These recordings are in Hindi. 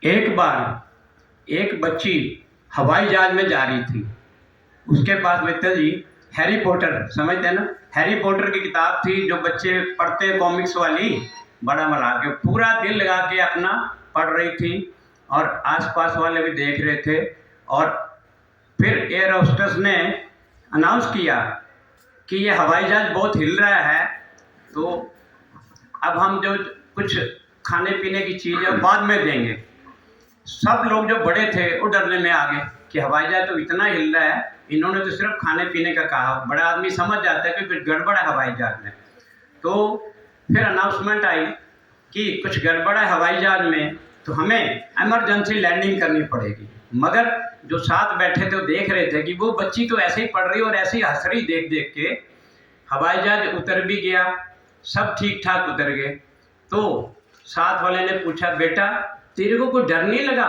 एक बार एक बच्ची हवाई जहाज में जा रही थी। उसके पास मित्तर जी हैरी पॉटर, समझते हैं ना, हैरी पॉटर की किताब थी जो बच्चे पढ़ते हैं, कॉमिक्स वाली, बड़ा बना के पूरा दिल लगा के अपना पढ़ रही थी और आसपास वाले भी देख रहे थे। और फिर एयर होस्टेस ने अनाउंस किया कि ये हवाई जहाज बहुत हिल रहा है, तो अब हम जो कुछ खाने पीने की चीज़ें बाद में देंगे। सब लोग जो बड़े थे वो डरने में आ गए कि हवाई जहाज तो इतना हिल रहा है, इन्होंने तो सिर्फ खाने पीने का कहा। बड़ा आदमी समझ जाता है कि कुछ गड़बड़ है हवाई जहाज में। तो फिर अनाउंसमेंट आई कि कुछ गड़बड़ है हवाई जहाज में, तो हमें इमरजेंसी लैंडिंग करनी पड़ेगी। मगर जो साथ बैठे थे वो देख रहे थे कि वो बच्ची तो ऐसे ही पढ़ रही और ऐसे ही हंस रही, देख देख के हवाई जहाज उतर भी गया, सब ठीक ठाक उतर गए। तो साथ वाले ने पूछा, बेटा तेरे को कोई डर नहीं लगा?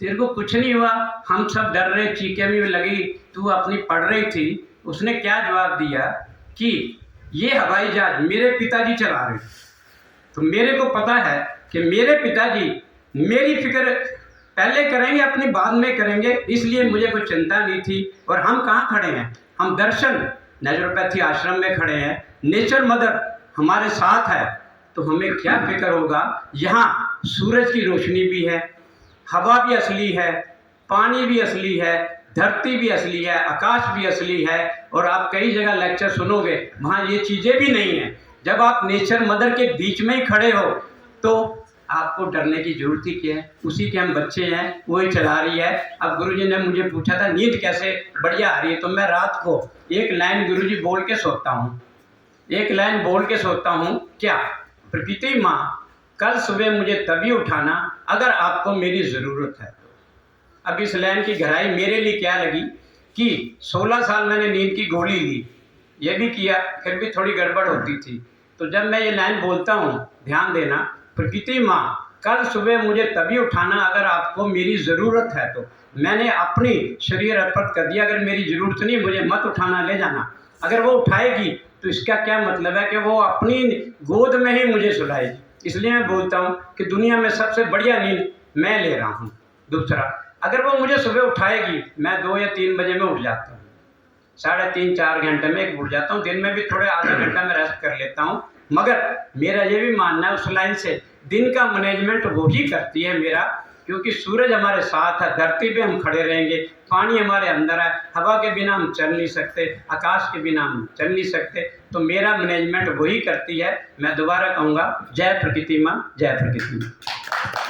तेरे को कुछ नहीं हुआ? हम सब डर रहे, चीखें भी लगी, तू अपनी पढ़ रही थी। उसने क्या जवाब दिया कि ये हवाई जहाज मेरे पिताजी चला रहे। तो मेरे को पता है कि मेरे पिताजी मेरी फिक्र पहले करेंगे, अपनी बाद में करेंगे, इसलिए मुझे कोई चिंता नहीं थी। और हम कहाँ खड़े हैं? हम दर्शन नेचुरोपैथी आश्रम में खड़े हैं। नेचर मदर हमारे साथ है, तो हमें क्या फिक्र होगा। यहाँ सूरज की रोशनी भी है, हवा भी असली है, पानी भी असली है, धरती भी असली है, आकाश भी असली है। और आप कई जगह लेक्चर सुनोगे, वहाँ ये चीज़ें भी नहीं हैं। जब आप नेचर मदर के बीच में ही खड़े हो तो आपको डरने की जरूरत ही क्या है? उसी के हम बच्चे हैं, वही चला रही है। अब गुरुजी ने मुझे पूछा था नींद कैसे बढ़िया आ रही है, तो मैं रात को एक लाइन गुरुजी बोल के सोता हूँ, एक लाइन बोल के सोता हूँ। क्या? प्रकृति माँ कल सुबह मुझे तभी उठाना अगर आपको मेरी ज़रूरत है। अब इस लाइन की गहराई मेरे लिए क्या लगी कि 16 साल मैंने नींद की गोली ली, ये भी किया, फिर भी थोड़ी गड़बड़ होती थी। तो जब मैं ये लाइन बोलता हूँ, ध्यान देना, प्रकृति माँ कल सुबह मुझे तभी उठाना अगर आपको मेरी ज़रूरत है। तो मैंने अपनी शरीर अर्पित कर दिया। अगर मेरी ज़रूरत नहीं, मुझे मत उठाना, ले जाना। अगर वो उठाएगी तो इसका क्या मतलब है कि वो अपनी गोद में ही मुझे सुलाएगी। इसलिए मैं बोलता हूँ कि दुनिया में सबसे बढ़िया नींद मैं ले रहा हूँ। दूसरा, अगर वो मुझे सुबह उठाएगी, मैं 2 या 3 बजे में उठ जाता हूँ, 3.5-4 घंटे में एक उठ जाता हूँ। दिन में भी थोड़े आधा घंटा में रेस्ट कर लेता हूँ। मगर मेरा ये भी मानना है उस लाइन से दिन का मैनेजमेंट वो ही करती है मेरा, क्योंकि सूरज हमारे साथ है, धरती पे हम खड़े रहेंगे, पानी हमारे अंदर है, हवा के बिना हम चल नहीं सकते, आकाश के बिना हम चल नहीं सकते। तो मेरा मैनेजमेंट वही करती है। मैं दोबारा कहूँगा, जय प्रकृति माँ, जय प्रकृति माँ।